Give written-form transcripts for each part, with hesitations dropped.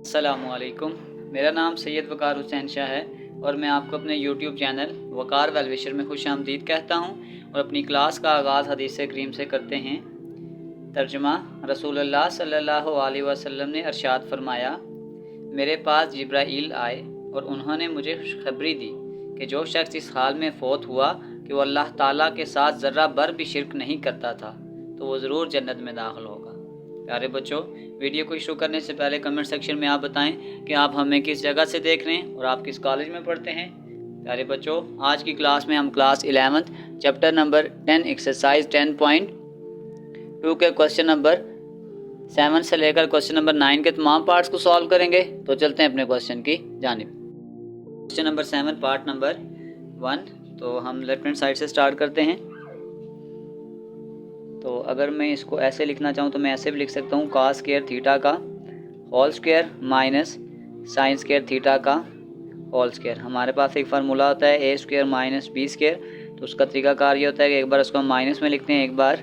अस्सलामुअलैकुम। मेरा नाम सैयद वकार हुसैन शाह है और मैं आपको अपने यूट्यूब चैनल वकार वेलविशर में खुश आमदीद कहता हूँ और अपनी क्लास का आगाज़ हदीस करीम से करते हैं। तर्जुमा। रसूलुल्लाह सल्लल्लाहु अलैहि वसल्लम ने इरशाद फरमाया, मेरे पास जिब्राईल आए और उन्होंने मुझे खुशखबरी दी कि जो शख्स इस हाल में फ़ौत हुआ कि वो अल्लाह ताला के साथ ज़र्रा भर भी शिरक नहीं करता था तो वो ज़रूर जन्नत में दाखिल होगा। प्यारे बच्चों, वीडियो को शुरू करने से पहले कमेंट सेक्शन में आप बताएं कि आप हमें किस जगह से देख रहे हैं और आप किस कॉलेज में पढ़ते हैं। प्यारे बच्चों, आज की क्लास में हम class 11th chapter number 10 exercise 10.2 के क्वेश्चन नंबर 7 से लेकर क्वेश्चन नंबर 9 के तमाम पार्ट्स को सॉल्व करेंगे। तो चलते हैं अपने क्वेश्चन की जानिब। Question number 7 part number 1। तो हम लेफ्ट हैंड साइड से स्टार्ट करते हैं। तो अगर मैं इसको ऐसे लिखना चाहूँ तो मैं ऐसे भी लिख सकता हूँ, cos स्क्वायर थीटा का whole square minus sine square theta का होल स्क्वायर। हमारे पास एक फार्मूला होता है a square minus b square. तो उसका तरीकाकार ये होता है कि एक बार उसको माइनस में लिखते हैं, एक बार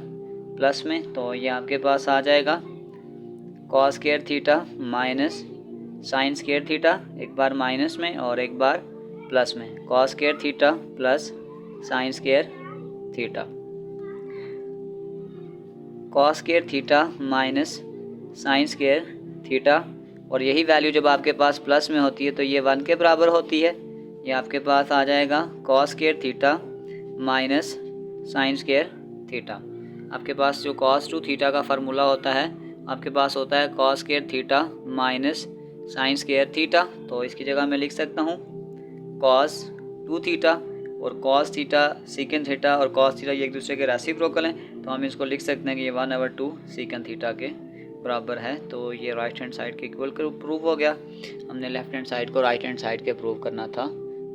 प्लस में। तो ये आपके पास आ जाएगा cos square theta minus sine square theta, एक बार माइनस में और एक बार प्लस में। cos square theta plus sine square theta, cos square theta minus sine square theta. और यही वैल्यू जब आपके पास प्लस में होती है तो ये 1 के बराबर होती है। ये आपके पास आ जाएगा cos square theta minus sine square theta. आपके पास जो cos 2 थीटा का फार्मूला होता है, आपके पास होता है cos square theta minus sine square theta. तो इसकी जगह मैं लिख सकता हूँ cos 2 थीटा और cos थीटा सीकेंड थीटा और cos थीटा ये एक दूसरे के रेसिप्रोकल हैं। तो हम इसको लिख सकते हैं कि ये 1/2 सीकेंड थीटा के बराबर है। तो ये राइट हैंड साइड के इक्वल प्रूव हो गया। हमने लेफ्ट हैंड साइड को राइट हैंड साइड के प्रूव करना था।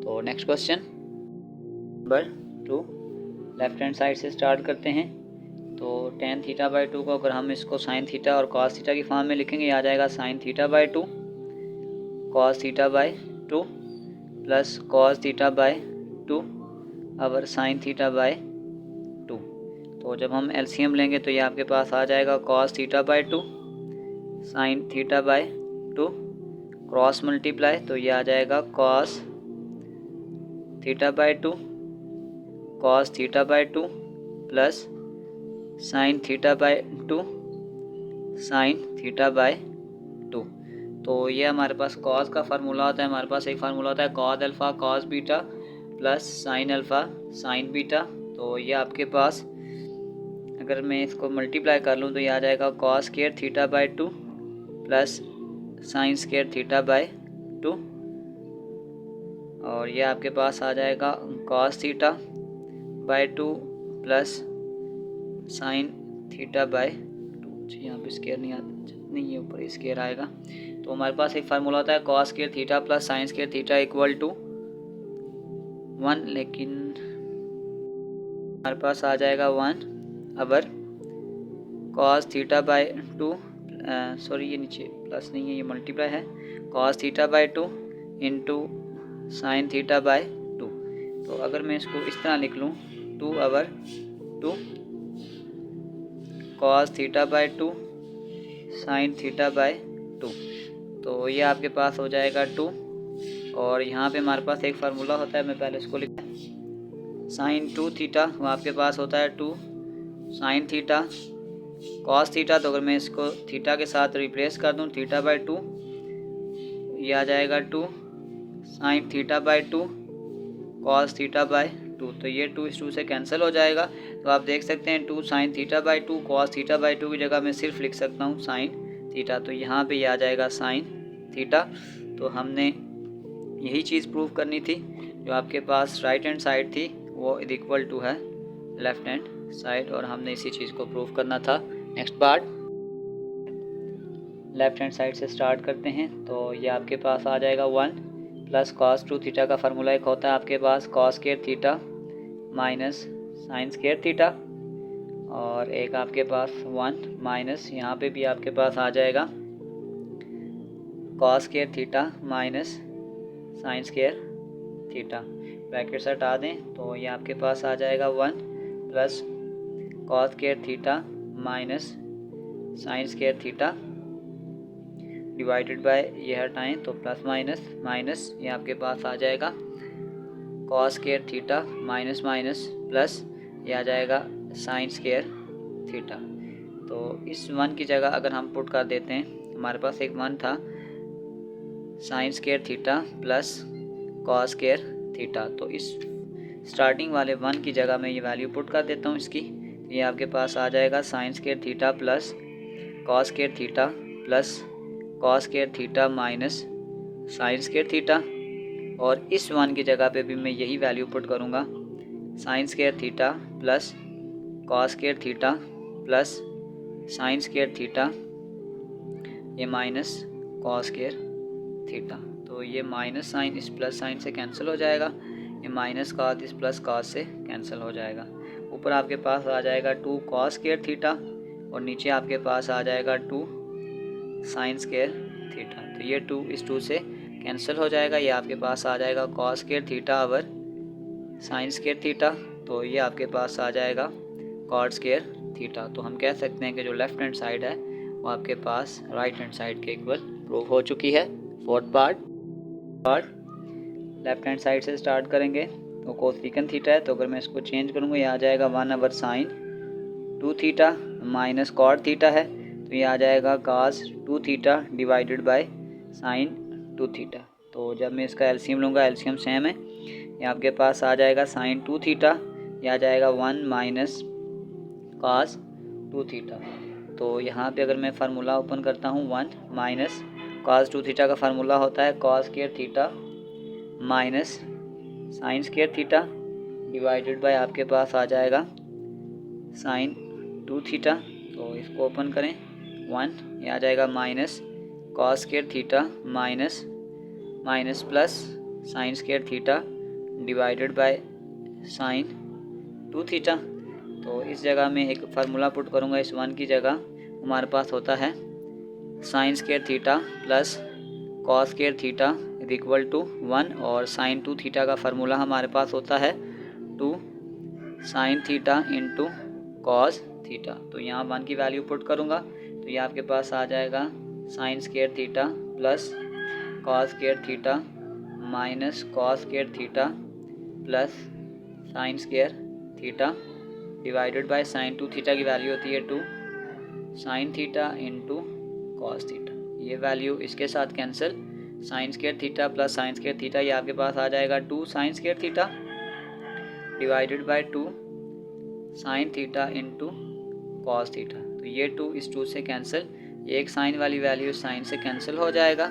तो next question number 2, left hand side से स्टार्ट करते हैं। तो tan थीटा/2 को अगर हम इसको साइन थीटा और cos थीटा की फॉर्म में लिखेंगे, आ जाएगा साइन थीटा/2 cos थीटा/2 प्लस cos थीटा/2 अवर साइन थीटा/2। तो जब हम एलसीएम लेंगे तो ये आपके पास आ जाएगा cos थीटा/2 साइन थीटा/2 क्रॉस मल्टीप्लाई। तो ये आ जाएगा cos थीटा/2 cos थीटा/2 plus sign थीटा/2 sign थीटा/2। तो ये हमारे पास cos का फार्मूला होता है। हमारे पास एक फार्मूला होता है cos alpha cos beta plus sine alpha sine beta. तो ये आपके पास अगर मैं इसको मल्टीप्लाई कर लूँ तो ये आ जाएगा cos square थीटा/2 plus sine square थीटा/2। और ये आपके पास आ जाएगा cos थीटा/2 प्लस साइन थीटा/2। यहाँ पे स्क्वायर नहीं आता, नहीं है ऊपर स्क्वायर आएगा। तो हमारे पास एक फार्मूला होता है cos square theta plus sine square theta equal to 1, लेकिन हमारे पास आ जाएगा 1/2 cos थीटा/2 सॉरी ये नीचे प्लस नहीं है, ये मल्टीप्लाई है, cos थीटा/2 इंटू साइन थीटा/2। तो अगर मैं इसको इस तरह लिख लूँ 2/2 cos थीटा/2 साइन थीटा/2। तो ये आपके पास हो जाएगा 2। और यहाँ पे हमारे पास एक फार्मूला होता है, मैं पहले इसको लिखता हूँ, साइन 2 थीटा वो आपके पास होता है 2 साइन थीटा cos थीटा। तो अगर मैं इसको थीटा के साथ रिप्लेस कर दूँ थीटा/2, ये आ जाएगा 2 साइन थीटा/2 cos थीटा/2। तो ये 2 इस 2 से कैंसिल हो जाएगा। तो आप देख सकते हैं 2 साइन थीटा/2 cos थीटा/2 की जगह मैं सिर्फ लिख सकता हूँ साइन थीटा। तो यहाँ पे ये आ जाएगा साइन थीटा। तो हमने यही चीज़ प्रूव करनी थी। जो आपके पास राइट हैंड साइड थी वो इक्वल टू है लेफ्ट हैंड साइड, और हमने इसी चीज़ को प्रूव करना था। Next part left hand side से स्टार्ट करते हैं। तो ये आपके पास आ जाएगा 1 प्लस cos 2 थीटा का फार्मूला एक होता है आपके पास cos square theta minus sine square theta, और एक आपके पास 1 माइनस यहाँ पे भी आपके पास आ जाएगा cos square theta minus sine square theta. Brackets हटा दें तो ये आपके पास आ जाएगा 1 plus cos square theta minus sine square theta divided bye ये हटाएं तो प्लस माइनस माइनस, ये आपके पास आ जाएगा cos square theta minus minus plus ये आ जाएगा साइन स्क्वायर थीटा। तो इस 1 की जगह अगर हम पुट कर देते हैं, हमारे पास एक 1 था, sine square theta plus cos square theta, तो इस स्टार्टिंग वाले 1 की जगह मैं ये वैल्यू पुट कर देता हूँ इसकी। ये आपके पास आ जाएगा sine square theta plus cos square theta plus cos square theta minus sine square theta, और इस 1 की जगह पे भी मैं यही वैल्यू पुट करूँगा, sign square theta plus cos square theta plus sine square theta ये माइनस कॉस स्क्वायर थीटा। तो ये माइनस साइन इस प्लस साइन से कैंसिल हो जाएगा, ये माइनस कॉस इस प्लस कॉस से कैंसिल हो जाएगा। ऊपर आपके पास आ जाएगा 2 कॉस स्क्वायर थीटा और नीचे आपके पास आ जाएगा 2 साइन स्क्वायर थीटा। तो ये 2 इस 2 से कैंसिल हो जाएगा, ये आपके पास आ जाएगा cos square theta over sign square theta, तो ये आपके पास आ जाएगा कॉट स्क्वायर थीटा। तो हम कह सकते हैं कि जो लेफ्ट हैंड साइड है वो आपके पास राइट हैंड साइड के इक्वल प्रूव हो चुकी है। Fourth part left hand side से स्टार्ट करेंगे, तो कोसेकंड थीटा है, तो अगर मैं इसको चेंज करूँगा ये आ जाएगा 1 over sine 2 theta minus cot theta है, तो ये आ जाएगा cos 2 theta divided by sine 2 theta. तो जब मैं इसका एलसीएम लूँगा, एलसीएम सेम है, ये आपके पास आ जाएगा साइन 2 थीटा, ये आ जाएगा 1 माइनस कास 2 थीटा। तो यहाँ पे अगर मैं फार्मूला ओपन करता हूँ 1 माइनस कॉस 2 थीटा का फार्मूला होता है cos square theta minus sine square theta divided bye आपके पास आ जाएगा साइन 2 थीटा। तो इसको ओपन करें 1, ये आ जाएगा minus cos square theta minus minus plus sine square theta divided by sine 2 theta. तो इस जगह में एक फार्मूला पुट करूँगा, इस 1 की जगह हमारे पास होता है sine square theta plus cos square theta is equal to 1, और साइन 2 थीटा का फार्मूला हमारे पास होता है 2 sine theta into cos theta. तो यहाँ 1 की वैल्यू पुट करूँगा, तो ये आपके पास आ जाएगा sine square theta plus cos square theta minus cos square theta plus sine square theta divided by sine 2 theta की वैल्यू होती है 2 sine theta into cos theta. ये वैल्यू इसके साथ cancel, sign square theta plus sine square theta, ये आपके पास आ जाएगा 2 sine square theta divided by 2 sine theta into cos theta. तो ये 2 इस 2 से कैंसिल, ये एक साइन वाली वैल्यू साइन से कैंसिल हो जाएगा,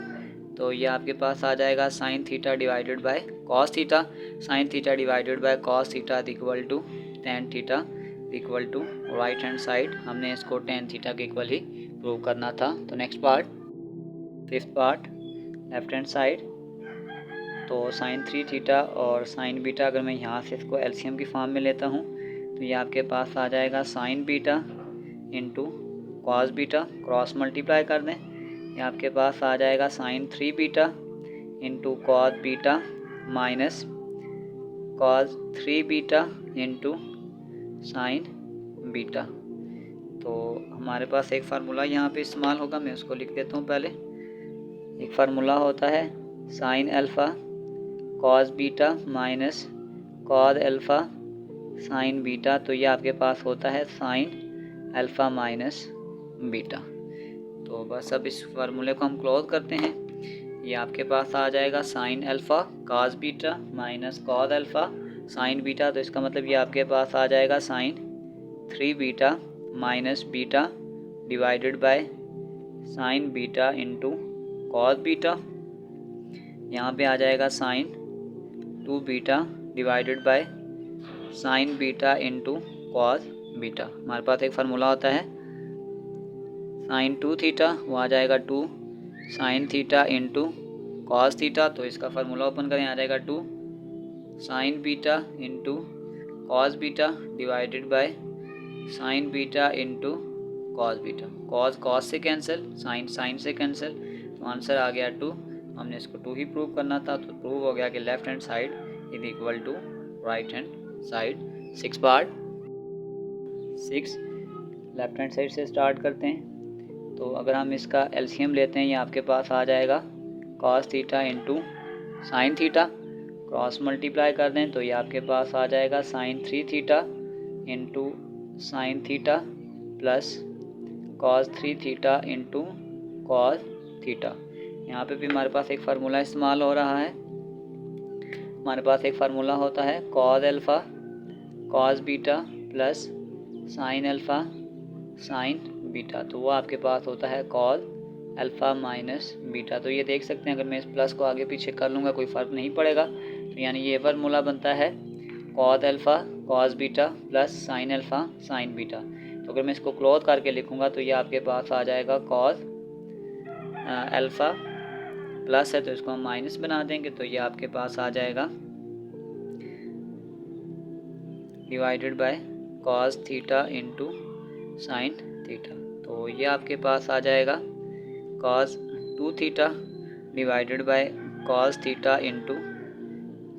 तो ये आपके पास आ जाएगा sine theta divided by cos theta, sine theta divided by cos theta equal to tan theta equal to right hand side, हमने इसको टेन थीटा के इक्वल ही प्रूव करना था। तो next part, fifth part left hand side, तो sine 3 theta और sine beta, अगर मैं यहाँ से इसको एलसीएम की फॉर्म में लेता हूँ तो ये आपके पास आ जाएगा sine beta into cos beta, cross multiply कर दें, ये आपके पास आ जाएगा sine 3 beta into cos beta minus cos 3 beta into sine beta. तो हमारे पास एक फार्मूला यहाँ पे इस्तेमाल होगा, मैं उसको लिख देता हूँ पहले। एक फार्मूला होता है sign alpha cos beta minus cos alpha sine beta, तो ये आपके पास होता है साइन अल्फ़ा माइनस बीटा। तो बस अब इस फार्मूले को हम क्लोज करते हैं, ये आपके पास आ जाएगा sine alpha cos beta minus cos alpha sine beta, तो इसका मतलब ये आपके पास आ जाएगा sine 3 beta minus beta divided by sine beta into cos beta, यहाँ पे आ जाएगा sine 2 beta divided by sine beta into cos beta. हमारे पास एक फार्मूला होता है साइन 2 थीटा, वो आ जाएगा 2 sine theta into cos theta, तो इसका फार्मूला ओपन करें, आ जाएगा 2 sign beta into cos beta divided by sine beta into cos beta, cos cos से कैंसिल, साइन साइन से कैंसिल, तो आंसर आ गया 2। हमने इसको 2 ही प्रूव करना था, तो प्रूव हो गया कि left hand side is equal to right hand side. 6 part 6 left hand side से स्टार्ट करते हैं, तो अगर हम इसका एलसीएम लेते हैं, ये आपके पास आ जाएगा cos theta into sine theta. Cross multiply कर दें तो ये आपके पास आ जाएगा sine 3 theta into sine theta plus cos 3 theta into cos theta. यहाँ पे भी हमारे पास एक फार्मूला इस्तेमाल हो रहा है। हमारे पास एक फार्मूला होता है cos alpha cos beta plus sine alpha sine beta, तो वो आपके पास होता है कॉस अल्फ़ा माइनस बीटा। तो ये देख सकते हैं, अगर मैं इस प्लस को आगे पीछे कर लूँगा कोई फ़र्क नहीं पड़ेगा। तो यानी ये फार्मूला बनता है cos alpha cos beta plus sine alpha sine beta. तो अगर मैं इसको क्लोज करके लिखूँगा तो ये आपके पास आ जाएगा कॉस अल्फ़ा प्लस है तो इसको हम माइनस बना देंगे, तो ये आपके पास आ जाएगा divided by cos theta into sine theta. तो ये आपके पास आ जाएगा cos 2 theta divided by cos theta into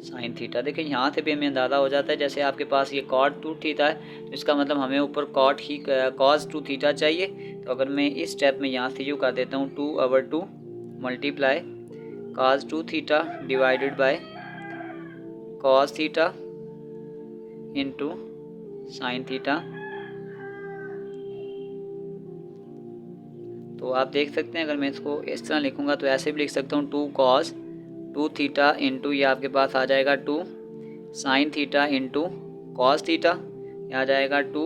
sine theta. देखिए यहाँ से भी हमें अंदाज़ा हो जाता है, जैसे आपके पास ये कॉट 2 थीटा है तो इसका मतलब हमें ऊपर कॉस 2 थीटा चाहिए। तो अगर मैं इस स्टेप में यहाँ से यू कर देता हूँ 2/2 multiply cos 2 theta divided by cos theta into sine theta. तो आप देख सकते हैं, अगर मैं इसको इस तरह लिखूँगा तो ऐसे भी लिख सकता हूँ 2 कॉस 2 थीटा इंटू ये आपके पास आ जाएगा 2 sine theta into cos theta, ये आ जाएगा 2,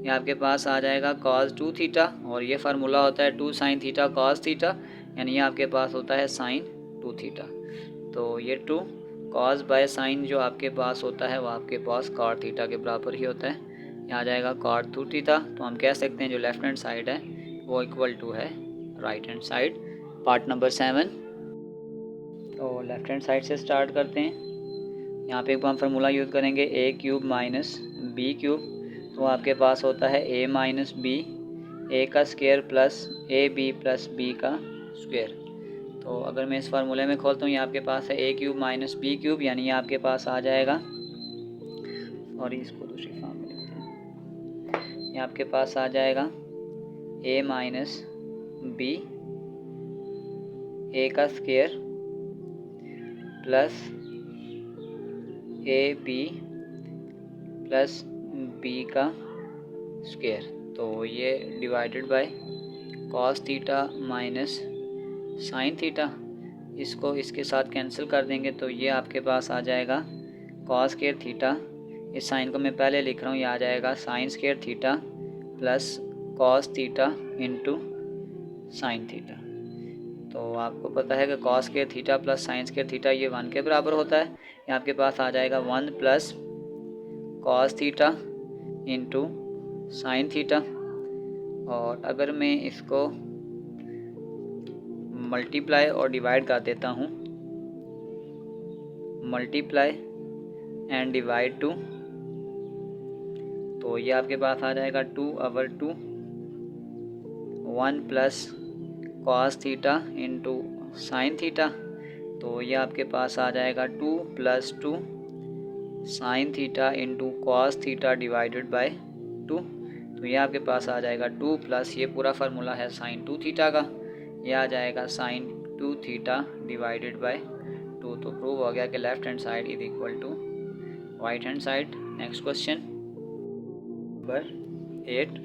ये आपके पास आ जाएगा कॉस 2 थीटा और ये फार्मूला होता है 2 साइन थीटा कॉस थीटा, यानी ये आपके पास होता है साइन 2 थीटा। तो ये 2 कॉस बाय साइन जो आपके पास होता है वो आपके पास कॉट थीटा के बराबर ही होता है, ये आ जाएगा कॉट 2 थीटा। तो हम कह सकते हैं जो लेफ्ट हैंड साइड है वो इक्वल टू है right hand side. Part number 7। तो लेफ्ट हैंड साइड से स्टार्ट करते हैं। यहाँ पे एक हम फार्मूला यूज़ करेंगे ए क्यूब माइनस बी क्यूब, तो आपके पास होता है ए माइनस बी, ए का square plus a b plus b का स्क्वायर। तो अगर मैं इस फार्मूले में खोलता हूँ, ये आपके पास है ए क्यूब माइनस बी क्यूब, यानी ये आपके पास आ जाएगा, और इसको दूसरी फॉर्म में लिखते हैं, ये आपके पास आ जाएगा ए माइनस बी, ए का square plus a b plus b का स्क्वायर। तो ये divided by cos theta minus sine theta, इसको इसके साथ कैंसिल कर देंगे तो ये आपके पास आ जाएगा कॉस स्क्वायर थीटा, इस साइन को मैं पहले लिख रहा हूँ, ये आ जाएगा sine square theta plus cos theta into sine theta. तो आपको पता है कि cos square theta plus sine square theta ये 1 के बराबर होता है, ये आपके पास आ जाएगा 1 plus cos theta into sine theta. और अगर मैं इसको मल्टीप्लाई और डिवाइड कर देता हूँ, मल्टीप्लाई एंड डिवाइड 2, तो ये आपके पास आ जाएगा 2/2 1 plus cos theta into sine theta. तो ये आपके पास आ जाएगा 2 + 2 sine theta into cos theta divided by 2। तो ये आपके पास आ जाएगा 2 प्लस ये पूरा फार्मूला है साइन 2 थीटा का, ये आ जाएगा साइन 2 थीटा डिवाइडेड बाय 2। तो प्रूव हो गया कि left hand side is equal to right hand side. Next question number 8।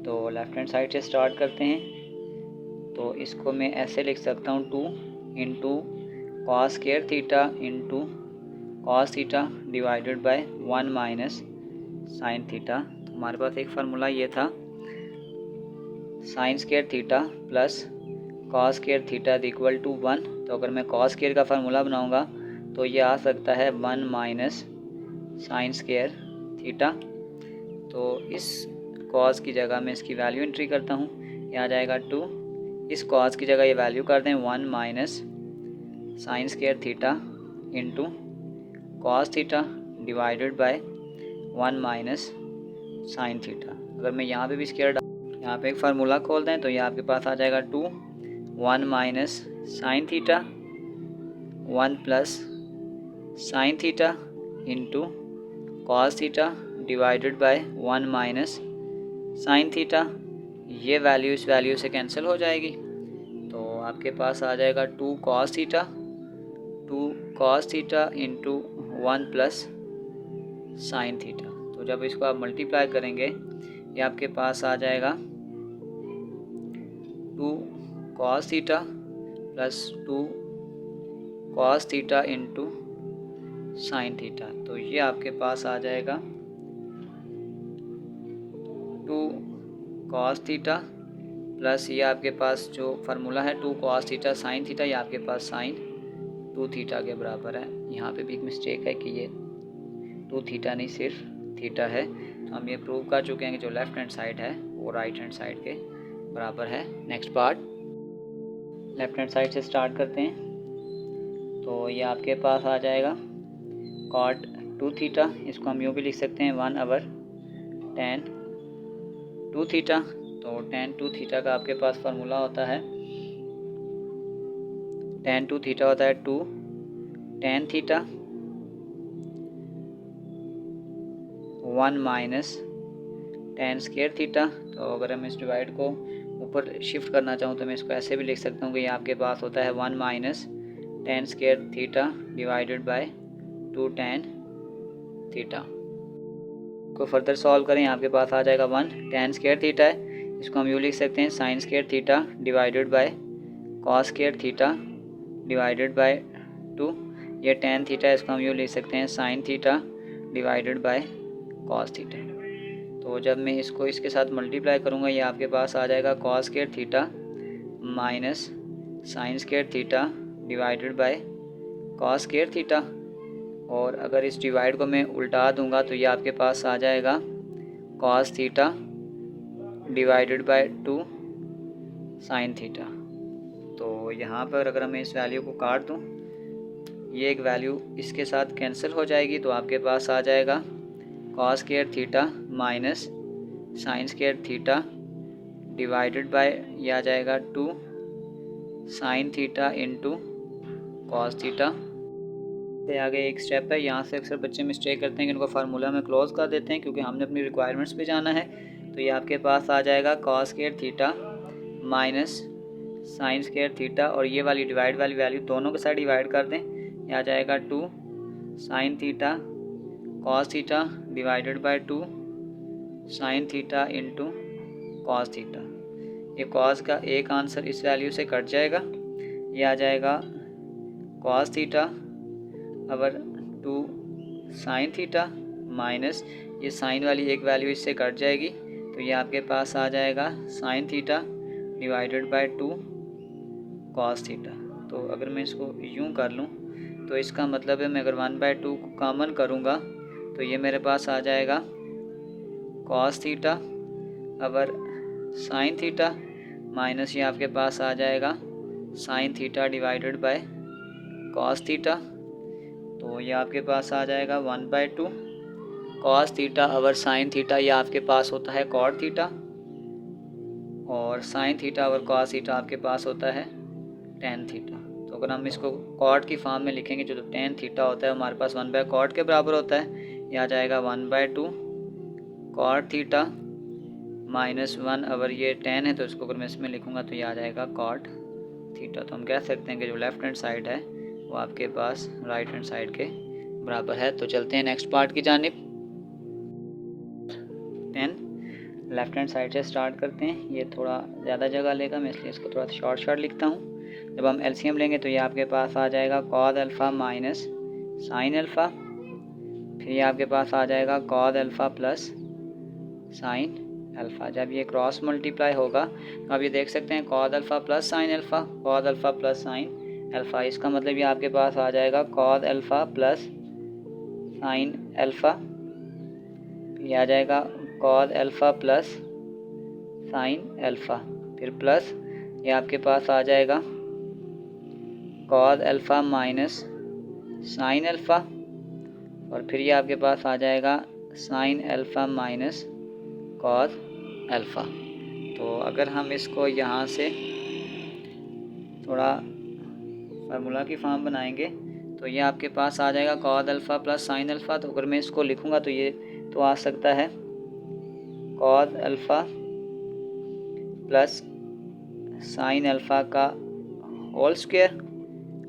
तो लेफ्ट हैंड साइड से स्टार्ट करते हैं। तो इसको मैं ऐसे लिख सकता हूँ 2 into cos square theta into cos theta divided by 1 minus sine theta. तो हमारे पास एक फार्मूला ये था sine square theta plus cos square theta equal to 1। तो अगर मैं कॉस स्क्वायर का फार्मूला बनाऊँगा तो ये आ सकता है 1 माइनस साइन स्क्वायर थीटा। तो इस कॉस की जगह मैं इसकी वैल्यू एंट्री करता हूँ, ये आ जाएगा 2, इस कॉस की जगह ये वैल्यू कर दें 1 minus sine square theta into cos theta divided by 1 minus sine theta. अगर मैं यहाँ पे भी स्क्वायर यहाँ पे एक फार्मूला खोल दें तो ये आपके पास आ जाएगा 2 1 minus sine theta 1 plus sine theta into cos theta divided by 1 minus sine theta. ये वैल्यू इस वैल्यू से कैंसिल हो जाएगी, तो आपके पास आ जाएगा 2 cos theta into 1 plus sign theta. तो जब इसको आप मल्टीप्लाई करेंगे ये आपके पास आ जाएगा 2 cos theta plus 2 cos theta into sine theta. तो ये आपके पास आ जाएगा 2 cos थीटा प्लस ये आपके पास जो फार्मूला है 2 cos थीटा साइन थीटा, ये आपके पास साइन 2 थीटा के बराबर है। यहाँ पे भी एक मिस्टेक है कि ये 2 थीटा नहीं सिर्फ थीटा है। तो हम ये प्रूव कर चुके हैं कि जो लेफ़्ट हैंड साइड है वो राइट हैंड साइड के बराबर है। Next part left hand side से स्टार्ट करते हैं। तो ये आपके पास आ जाएगा cot 2 थीटा, इसको हम यूँ भी लिख सकते हैं 1/tan 2 थीटा। तो tan 2 थीटा का आपके पास फार्मूला होता है tan 2 थीटा होता है 2 tan theta 1 minus tan square theta. तो अगर हम इस डिवाइड को ऊपर शिफ्ट करना चाहूँ तो मैं इसको ऐसे भी लिख सकता हूँ कि ये आपके पास होता है 1 minus tan square theta divided by 2 tan theta. को फर्दर सॉल्व करें, आपके पास आ जाएगा 1 tan स्क्वायर थीटा है, इसको हम यूँ लिख सकते हैं sin square theta divided bye cos square theta divided by 2। ये tan थीटा है, इसको हम यूँ लिख सकते हैं sin theta divided bye cos theta. तो जब मैं इसको इसके साथ मल्टीप्लाई करूँगा ये आपके पास आ जाएगा cos square theta minus sin square theta divided bye cos square theta. और अगर इस डिवाइड को मैं उल्टा दूंगा तो ये आपके पास आ जाएगा cos theta divided by 2 sin theta. तो यहाँ पर अगर मैं इस वैल्यू को काट दूँ ये एक वैल्यू इसके साथ कैंसिल हो जाएगी, तो आपके पास आ जाएगा cos square theta minus sin square theta divided bye ये आ जाएगा 2 sin theta into cos theta. से आगे एक स्टेप है, यहाँ से अक्सर बच्चे मिस्टेक करते हैं कि इनको फार्मूला में क्लोज कर देते हैं क्योंकि हमने अपनी रिक्वायरमेंट्स पे जाना है। तो ये आपके पास आ जाएगा cos square theta minus sin square theta और ये वाली डिवाइड वाली वैल्यू दोनों के साथ डिवाइड कर दें, ये आ जाएगा 2 sin theta cos theta divided by 2 sin theta into cos theta. ये cos का एक आंसर इस वैल्यू से कट जाएगा, ये आ जाएगा cos थीटा अवर 2 sin थीटा माइनस ये साइन वाली एक वैल्यू इससे कट जाएगी, तो ये आपके पास आ जाएगा sin theta divided by 2 cos theta. तो अगर मैं इसको यूँ कर लूँ तो इसका मतलब है मैं अगर 1/2 को कॉमन करूँगा तो ये मेरे पास आ जाएगा cos थीटा अवर sin थीटा माइनस ये आपके पास आ जाएगा sin theta divided bye cos theta. तो ये आपके पास आ जाएगा 1/2 cos थीटा अवर sin थीटा, ये आपके पास होता है cot थीटा और sin थीटा अवर cos थीटा आपके पास होता है tan थीटा। तो अगर हम इसको cot की फॉर्म में लिखेंगे जो tan थीटा होता है हमारे पास 1/cot के बराबर होता है, ये आ जाएगा 1/2 cot थीटा माइनस 1 अवर ये tan है तो इसको अगर मैं इसमें लिखूँगा तो ये आ जाएगा cot थीटा। तो हम कह सकते हैं कि जो लेफ़्ट हैंड साइड है वो आपके पास राइट हैंड साइड के बराबर है। तो चलते हैं नेक्स्ट पार्ट की जानिब। 10 लेफ़्ट हैंड साइड से स्टार्ट करते हैं। ये थोड़ा ज़्यादा जगह लेगा, मैं इसलिए इसको थोड़ा शॉर्ट लिखता हूँ। जब हम एलसीएम लेंगे तो ये आपके पास आ जाएगा cos alpha minus sine alpha, फिर ये आपके पास आ जाएगा cos alpha plus sine alpha. जब ये क्रॉस मल्टीप्लाई होगा तो आप ये देख सकते हैं cos alpha plus sine alpha, cos alpha plus sine alpha. इसका मतलब ये आपके पास आ जाएगा cos alpha plus sine alpha, ये आ जाएगा cos alpha plus sine alpha, फिर प्लस ये आपके पास आ जाएगा cos alpha minus sine alpha और फिर ये आपके पास आ जाएगा sine alpha minus cos alpha. तो अगर हम इसको यहाँ से थोड़ा फार्मूला की फॉर्म बनाएंगे तो ये आपके पास आ जाएगा cos alpha plus sine alpha. तो अगर मैं इसको लिखूँगा तो ये तो आ सकता है cos alpha plus sine alpha का होल स्क्वायर।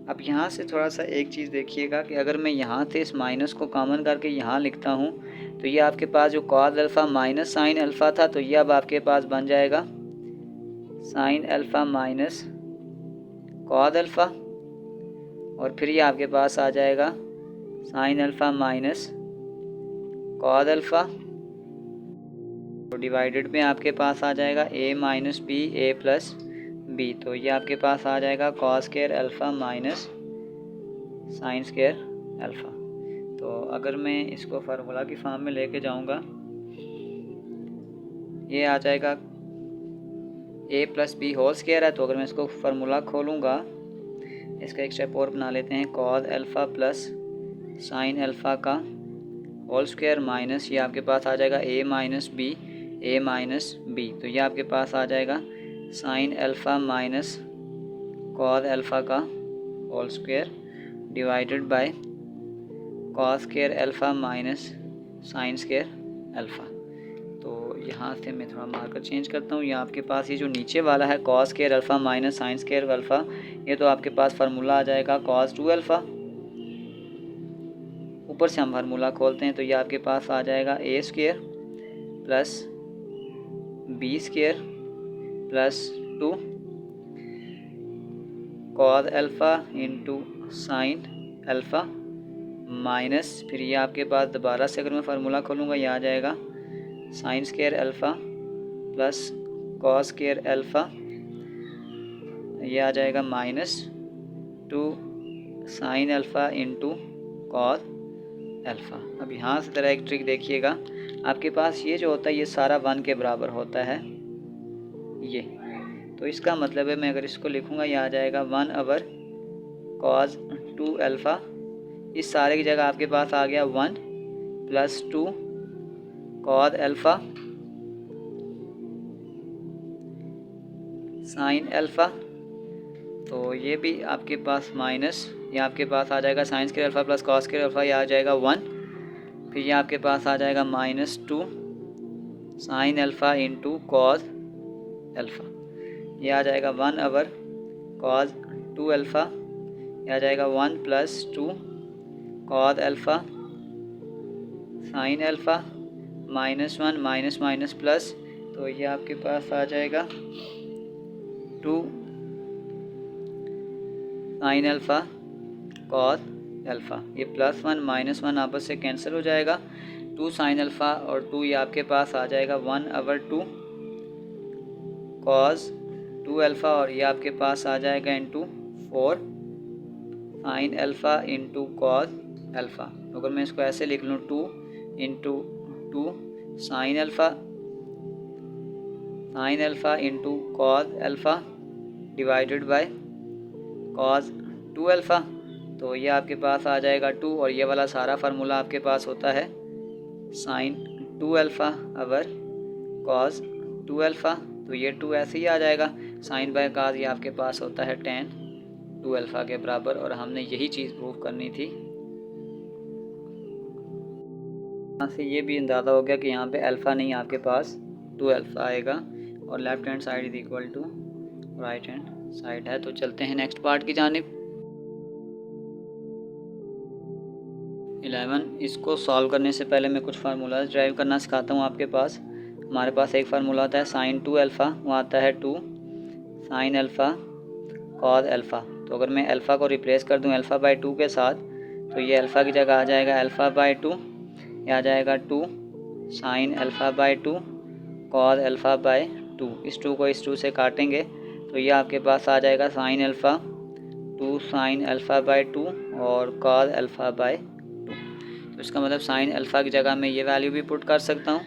अब यहाँ से थोड़ा सा एक चीज़ देखिएगा कि अगर मैं यहाँ से इस माइनस को कॉमन करके यहाँ लिखता हूँ तो ये आपके पास जो cos alpha minus sine alpha था, तो ये अब आपके पास बन जाएगा sine alpha minus cos alpha, और फिर ये आपके पास आ जाएगा sine alpha minus cos alpha, तो डिवाइडेड में आपके पास आ जाएगा a minus b a plus b, तो ये आपके पास आ जाएगा cos square alpha minus sine square alpha. तो अगर मैं इसको फार्मूला की फॉर्म में लेके जाऊंगा, ये आ जाएगा a plus b whole square है, तो अगर मैं इसको फार्मूला खोलूँगा, इसका एक स्टेप और बना लेते हैं, cos alpha plus sine alpha का होल स्क्वायर माइनस ये आपके पास आ जाएगा a माइनस बी, तो ये आपके पास आ जाएगा sine alpha minus cos alpha का whole square divided by cos square alpha minus sine square alpha. तो यहाँ से मैं थोड़ा मार्कर चेंज करता हूँ। यहाँ आपके पास ये जो नीचे वाला है cos square alpha minus sine square alpha, ये तो आपके पास फार्मूला आ जाएगा कॉस 2 अल्फ़ा। ऊपर से हम फार्मूला खोलते हैं तो ये आपके पास आ जाएगा a square plus b square plus 2 cos alpha into sine alpha minus, फिर ये आपके पास दोबारा से अगर मैं फार्मूला खोलूँगा, ये आ जाएगा sine square alpha plus cos square alpha, ये आ जाएगा minus 2 sine alpha into cos alpha. अब यहाँ से ज़रा एक ट्रिक देखिएगा, आपके पास ये जो होता है ये सारा 1 के बराबर होता है ये, तो इसका मतलब है मैं अगर इसको लिखूँगा, ये आ जाएगा 1/, कॉस 2 अल्फ़ा, इस सारे की जगह आपके पास आ गया 1 plus 2 cos alpha sine alpha, तो ये भी आपके पास माइनस, ये आपके पास आ जाएगा sine square alpha plus cos square alpha, ये आ जाएगा 1, फिर ये आपके पास आ जाएगा minus 2 sine alpha into cos alpha, ये आ जाएगा 1/, कॉस 2 अल्फ़ा, ये आ जाएगा 1 plus 2 cos alpha sign alpha minus 1 minus minus plus, तो ये आपके पास आ जाएगा 2 साइन अल्फ़ा कॉस अल्फ़ा, ये प्लस 1 माइनस 1 आपस से कैंसिल हो जाएगा, 2 साइन अल्फ़ा और 2 ये आपके पास आ जाएगा 1/2 कॉस 2 अल्फ़ा, और ये आपके पास आ जाएगा into 4 sine alpha into cos alpha. अगर मैं इसको ऐसे लिख लूँ 2 into 2 sine alpha into cos alpha divided by cos 2 alpha, तो ये आपके पास आ जाएगा 2, और ये वाला सारा फार्मूला आपके पास होता है साइन 2 अल्फ़ा अवर कॉस 2 अल्फ़ा, तो ये 2 ऐसे ही आ जाएगा, साइन बाय कॉस ये आपके पास होता है tan 2 अल्फ़ा के बराबर, और हमने यही चीज़ प्रूव करनी थी। यहाँ से ये भी अंदाज़ा हो गया कि यहाँ पे अल्फ़ा नहीं, आपके पास 2 अल्फ़ा आएगा, और left hand side is equal to right hand side है। तो चलते हैं नेक्स्ट पार्ट की जानिब। 11, इसको सॉल्व करने से पहले मैं कुछ फार्मूलाज ड्राइव करना सिखाता हूँ आपके पास। हमारे पास एक फार्मूला आता है साइन 2 अल्फ़ा, वो आता है 2 साइन अल्फ़ा कॉस अल्फ़ा, तो अगर मैं अल्फ़ा को रिप्लेस कर दूँ α/2 के साथ, तो ये अल्फ़ा की जगह आ जाएगा α/2, ये आ जाएगा 2 साइन α/2 कॉस α/2, इस 2 को इस 2 से काटेंगे तो ये आपके पास आ जाएगा साइन अल्फ़ा 2 साइन α/2 और कॉस α/2। तो इसका मतलब साइन अल्फ़ा की जगह मैं ये वैल्यू भी पुट कर सकता हूँ।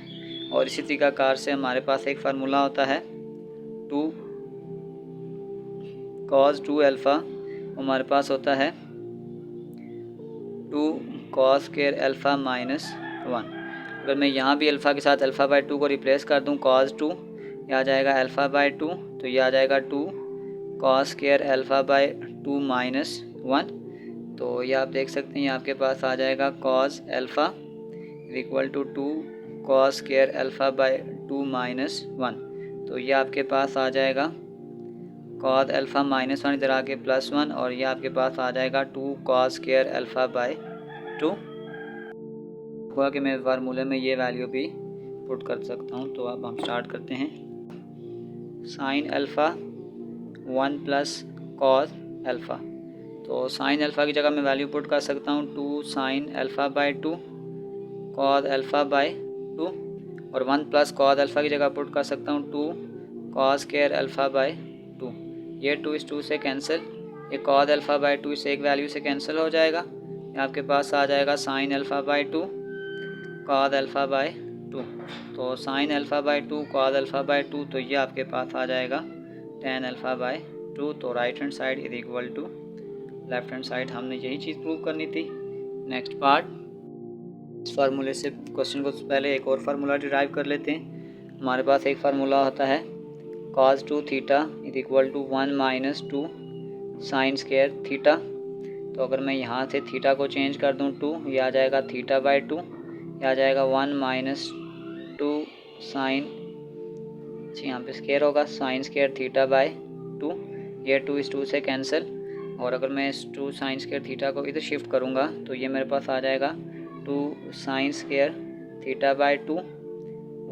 और इसी तरीक़ाकार से हमारे पास एक फार्मूला होता है 2 कॉस 2 अल्फ़ा, हमारे पास होता है 2 कॉस स्क्वायर अल्फ़ा माइनस 1। अगर मैं यहाँ भी अल्फ़ा के साथ α/2 को रिप्लेस कर दूँ कॉस 2, ये आ जाएगा α/2, तो ये आ जाएगा 2 कॉस स्क्वायर α/2 माइनस 1। तो ये आप देख सकते हैं ये आपके पास आ जाएगा cos alpha equal to 2 cos square α/2 minus 1। तो ये आपके पास आ जाएगा कॉस अल्फ़ा -1 इधर आके +1 और ये आपके पास आ जाएगा 2 कॉस स्क्वायर अल्फ़ा बाय 2। हुआ कि मैं फार्मूले में ये वैल्यू भी पुट कर सकता हूँ। तो अब हम स्टार्ट करते हैं। Sine alpha 1 plus cos alpha, तो साइन अल्फ़ा की जगह मैं वैल्यू पुट कर सकता हूँ 2 sine alpha by 2 cos alpha by 2 और 1 प्लस कॉस अल्फ़ा की जगह पुट कर सकता हूँ 2 कॉस स्क्वायर अल्फ़ा बाय 2। ये 2 इस 2 से कैंसिल, ये कॉस अल्फ़ा बाय 2 इस एक वैल्यू से कैंसिल हो जाएगा। ये आपके पास आ जाएगा sine alpha by 2 cos alpha by 2। तो sine alpha by 2 cos alpha by 2, तो ये आपके पास आ जाएगा टेन अल्फ़ा बाय 2। तो right hand side is equal to left hand side. हमने यही चीज़ प्रूव करनी थी। नेक्स्ट पार्ट, इस फार्मूले से क्वेश्चन को पहले एक और फार्मूला डिराइव कर लेते हैं। हमारे पास एक फार्मूला होता है cos 2 theta is equal to 1 minus 2 sine square theta. तो अगर मैं यहाँ से थीटा को चेंज कर दूँ 2, ये आ जाएगा थीटा बाय 2, ये आ जाएगा 1 माइनस 2 साइन, यहाँ पे स्क्वायर होगा साइन स्क्वायर थीटा बाय 2। ये 2 इस 2 से कैंसिल, और अगर मैं इस 2 साइन स्क्वायर थीटा को इधर शिफ्ट करूँगा तो ये मेरे पास आ जाएगा 2 साइन स्क्वायर थीटा बाय 2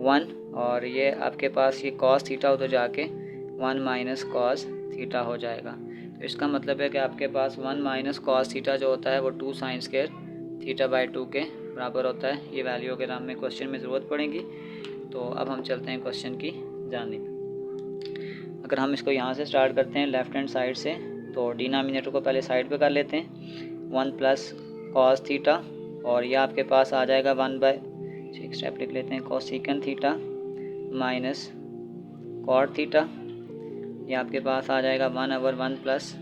1, और ये आपके पास ये कॉस थीटा उधर जाके 1 माइनस कॉस थीटा हो जाएगा। तो इसका मतलब है कि आपके पास 1 माइनस कॉस थीटा जो होता है वो 2 साइन स्क्वायर थीटा बाय 2 के बराबर होता है। ये वैल्यू अगर हमें क्वेश्चन में ज़रूरत पड़ेगी। तो अब हम चलते हैं क्वेश्चन की जानिब। अगर हम इसको यहाँ से स्टार्ट करते हैं लेफ़्ट हैंड साइड से, तो डिनोमिनेटर को पहले साइड पे कर लेते हैं 1 प्लस कॉस थीटा, और यह आपके पास आ जाएगा 1 बाय, एक स्टेप लिख लेते हैं, कोसेकन थीटा माइनस कॉट थीटा। ये आपके पास आ जाएगा 1/1 प्लस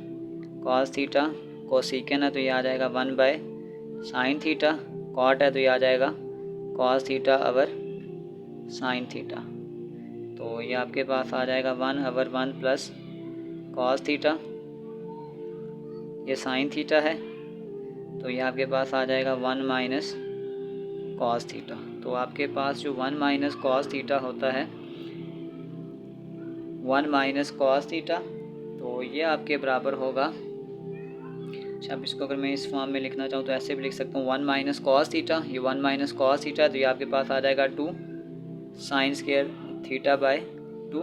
कॉस थीटा, कोसेकन है तो ये आ जाएगा 1 बाय साइन थीटा, कॉट है तो ये आ जाएगा कॉस थीटा अवर साइन थीटा। तो ये आपके पास आ जाएगा 1/1 प्लस कॉस थीटा, ये साइन थीटा है तो ये आपके पास आ जाएगा 1 माइनस कॉस थीटा। तो आपके पास जो 1 माइनस कॉस थीटा होता है 1 माइनस कॉस थीटा, तो ये आपके बराबर होगा, अच्छा अब इसको अगर मैं इस फॉर्म में लिखना चाहूँ तो ऐसे भी लिख सकता हूँ 1 माइनस कॉस थीटा, ये 1 माइनस कॉस थीटा, तो ये आपके पास आ जाएगा 2 साइन स्क्वायर थीटा बाय 2।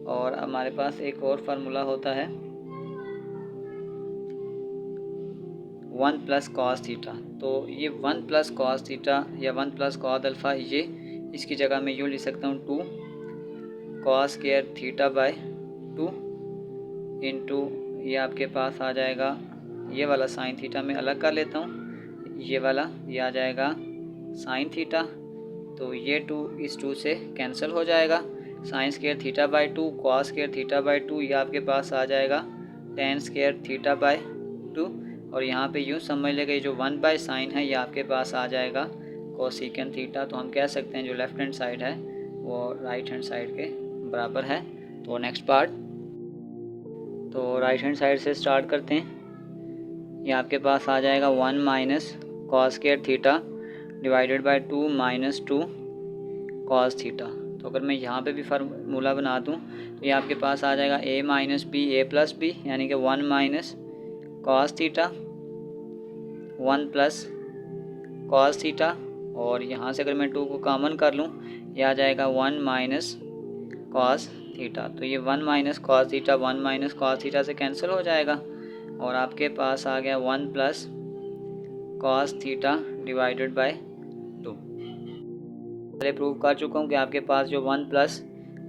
और हमारे पास एक और फार्मूला होता है 1 प्लस कॉस थीटा। तो ये 1 प्लस कॉस थीटा या 1 प्लस कॉस अल्फ़ा, ये इसकी जगह मैं यूँ लिख सकता हूँ 2 cos square theta by 2 into, ये आपके पास आ जाएगा, ये वाला साइन थीटा मैं अलग कर लेता हूँ, ये वाला ये आ जाएगा साइन थीटा, तो ये 2 इस 2 से कैंसिल हो जाएगा। Sine square theta by 2 cos square theta by 2, ये आपके पास आ जाएगा टेन स्क्वायर थीटा बाय 2, और यहाँ पे यूँ समझ लेगा ये जो 1 बाय साइन है ये आपके पास आ जाएगा कोसेकन थीटा। तो हम कह सकते हैं जो लेफ़्ट हैंड साइड है वो राइट हैंड साइड के बराबर है। तो नेक्स्ट पार्ट, तो राइट हैंड साइड से स्टार्ट करते हैं। ये आपके पास आ जाएगा 1 minus cos square theta divided by 2 minus 2 cos theta. तो अगर मैं यहाँ पे भी फार्मूला बना दूँ तो ये आपके पास आ जाएगा a minus b a plus b, यानी कि 1 minus cos theta 1 plus cos theta, और यहाँ से अगर मैं 2 को कॉमन कर लूँ ये आ जाएगा 1 माइनस कॉस थीटा। तो ये 1 minus cos theta 1 minus cos theta से कैंसिल हो जाएगा, और आपके पास आ गया 1 plus cos theta divided by 2। पहले प्रूव कर चुका हूँ कि आपके पास जो 1 प्लस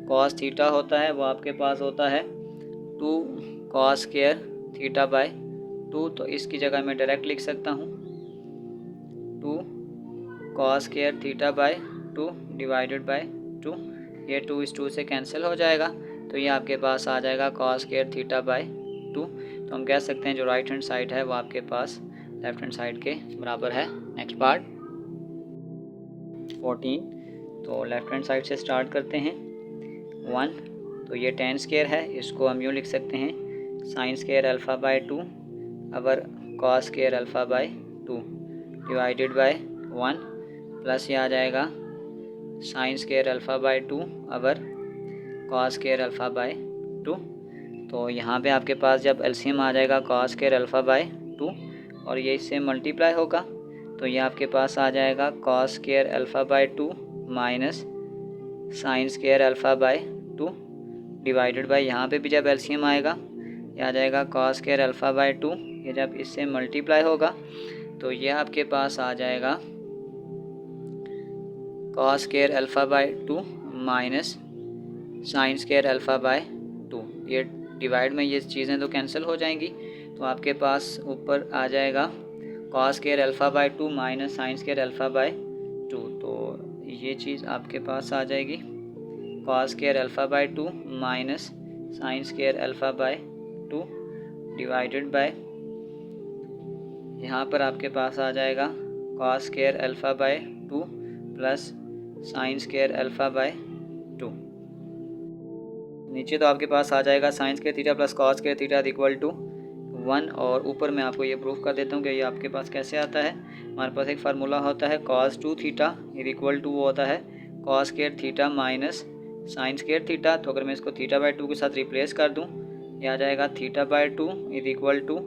कॉस थीटा होता है वो आपके पास होता है 2 कॉस स्क्वायर थीटा बाय 2। तो इसकी जगह मैं डायरेक्ट लिख सकता हूँ 2 cos square theta by 2 divided by 2। ये 2 इस 2 से कैंसिल हो जाएगा, तो ये आपके पास आ जाएगा कॉस स्क्वायर थीटा बाय 2। तो हम कह सकते हैं जो राइट हैंड साइड है वो आपके पास लेफ्ट हैंड साइड के बराबर है। नेक्स्ट पार्ट 14, तो लेफ्ट हैंड साइड से स्टार्ट करते हैं 1, तो ये टेन स्क्वायर है, इसको हम यूँ लिख सकते हैं sign square alpha by 2 our cos square alpha by 2 divided by 1 plus ये आ जाएगा sine square alpha by 2 our cos square alpha by 2। तो यहाँ पे आपके पास जब एलसीएम आ जाएगा कॉस स्क्वायर अल्फ़ा बाय 2 और ये इससे मल्टीप्लाई होगा, तो ये आपके पास आ जाएगा cos square alpha by 2 minus sine square alpha by 2 divided by, यहाँ पे भी जब एलसीएम आएगा ये आ जाएगा कॉस स्क्वायर अल्फ़ा बाय 2, ये जब इससे मल्टीप्लाई होगा तो ये आपके पास आ जाएगा cos square alpha by 2 minus sine square alpha by 2। ये डिवाइड में ये चीज़ें तो कैंसिल हो जाएंगी, तो आपके पास ऊपर आ जाएगा cos square alpha by 2 minus sine square alpha by 2। तो ये चीज़ आपके पास आ जाएगी cos square alpha by 2 minus sine square alpha by 2 divided by, यहाँ पर आपके पास आ जाएगा cos square alpha by 2 plus sine square alpha by 2। नीचे तो आपके पास आ जाएगा sine square theta plus cos square theta equal to 1, और ऊपर मैं आपको ये प्रूफ कर देता हूँ कि ये आपके पास कैसे आता है। हमारे पास एक फार्मूला होता है कॉस 2 थीटा इक्वल टू वो होता है cos square theta minus sine square theta. तो अगर मैं इसको थीटा बाय 2 के साथ रिप्लेस कर दूँ, ये आ जाएगा theta by 2 equal to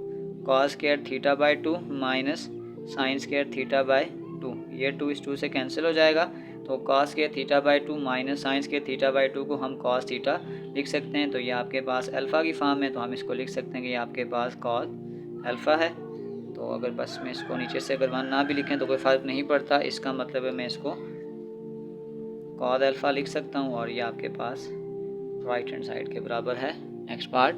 cos square theta by 2 minus sine square theta by 2। ये 2 इस 2 से कैंसिल हो जाएगा, तो cos square theta by 2 minus sine square theta by 2 को हम कॉस थीटा लिख सकते हैं। तो ये आपके पास अल्फ़ा की फॉर्म है, तो हम इसको लिख सकते हैं कि ये आपके पास कॉस अल्फ़ा है। तो अगर बस में इसको नीचे से अगर 1 ना भी लिखें तो कोई फ़र्क नहीं पड़ता, इसका मतलब है मैं इसको कॉस अल्फ़ा लिख सकता हूँ, और ये आपके पास राइट हैंड साइड के बराबर है। Next part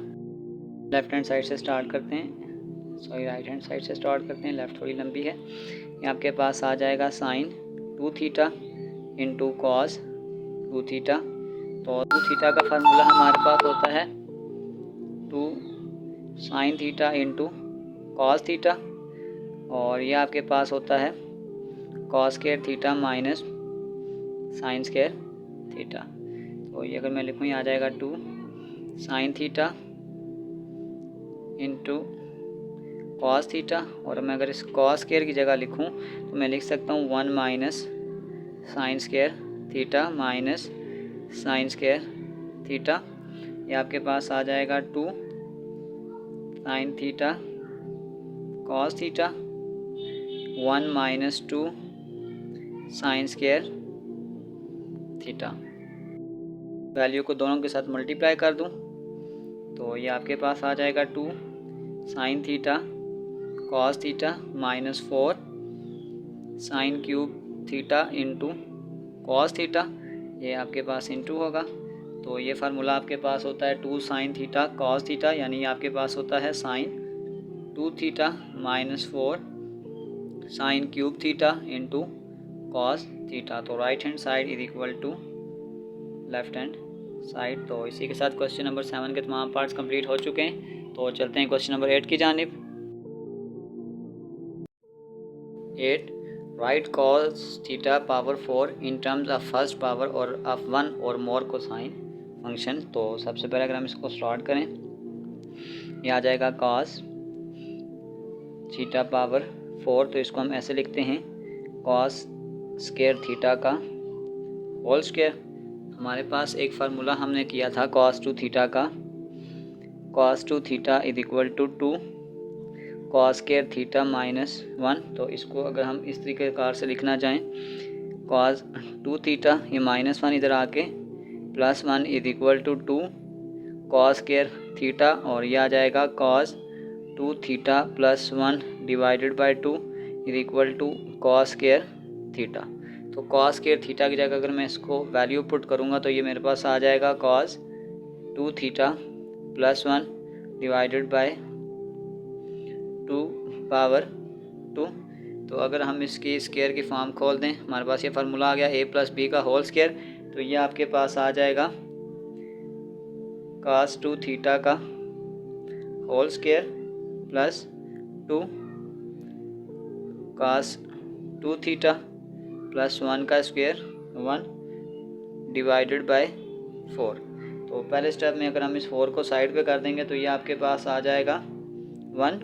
left hand side से स्टार्ट करते हैं, सॉरी राइट हैंड साइड से स्टार्ट करते हैं, लेफ़्ट थोड़ी लंबी है। ये आपके पास आ जाएगा sine 2 theta into cos 2 theta. तो 2 थीटा का फार्मूला हमारे पास होता है 2 sine theta into cos theta, और ये आपके पास होता है cos square theta minus sine square theta. तो ये अगर मैं लिखूँ ये आ जाएगा 2 sine theta into cos theta, और मैं अगर इस कॉस स्क्वायर की जगह लिखूँ तो मैं लिख सकता हूँ 1 minus sine square theta minus sine square theta. ये आपके पास आ जाएगा 2 sine theta cos theta 1 minus 2 sine square theta. Value को दोनों के साथ मल्टीप्लाई कर दूं तो ये आपके पास आ जाएगा 2 sine theta cos theta minus 4 sine cube theta into cos theta. ये आपके पास इंटू होगा, तो ये फार्मूला आपके पास होता है 2 साइन थीटा कॉस थीटा, यानी आपके पास होता है sine 2 theta minus 4 sine cube theta into cos theta. तो right hand side is equal to left hand side. तो इसी के साथ क्वेश्चन नंबर 7 के तमाम पार्ट्स कंप्लीट हो चुके हैं। तो चलते हैं क्वेश्चन नंबर 8 की जानिब। 8 right cos theta power 4 in terms of first power और ऑफ 1 और मोर कोसाइन फंक्शन। तो सबसे पहले अगर हम इसको स्टार्ट करें, ये आ जाएगा कॉस थीटा पावर 4, तो इसको हम ऐसे लिखते हैं कॉस स्क्वायर थीटा का होल स्क्वायर। हमारे पास एक फार्मूला हमने किया था कॉस 2 थीटा का, cos 2 theta is equal to 2 cos square theta minus 1। तो इसको अगर हम इस तरीके कार से लिखना चाहें, कॉस 2 थीटा ये माइनस 1 इधर आके plus 1 is equal to 2 cos square theta, और यह आ जाएगा cos 2 theta plus 1 divided by 2 is equal to cos square theta. तो कॉस स्क्वायर थीटा की जगह अगर मैं इसको वैल्यू पुट करूँगा तो ये मेरे पास आ जाएगा cos 2 theta plus 1 divided by 2 power 2। तो अगर हम इसकी स्क्वायर की फॉर्म खोल दें, हमारे पास ये फार्मूला आ गया a प्लस बी का होल स्क्वायर। तो ये आपके पास आ जाएगा cos 2 थीटा का whole square plus 2 cos 2 theta plus 1 का स्क्वायर 1 डिवाइडेड बाय 4। तो पहले स्टेप में अगर हम इस 4 को साइड पे कर देंगे तो ये आपके पास आ जाएगा 1।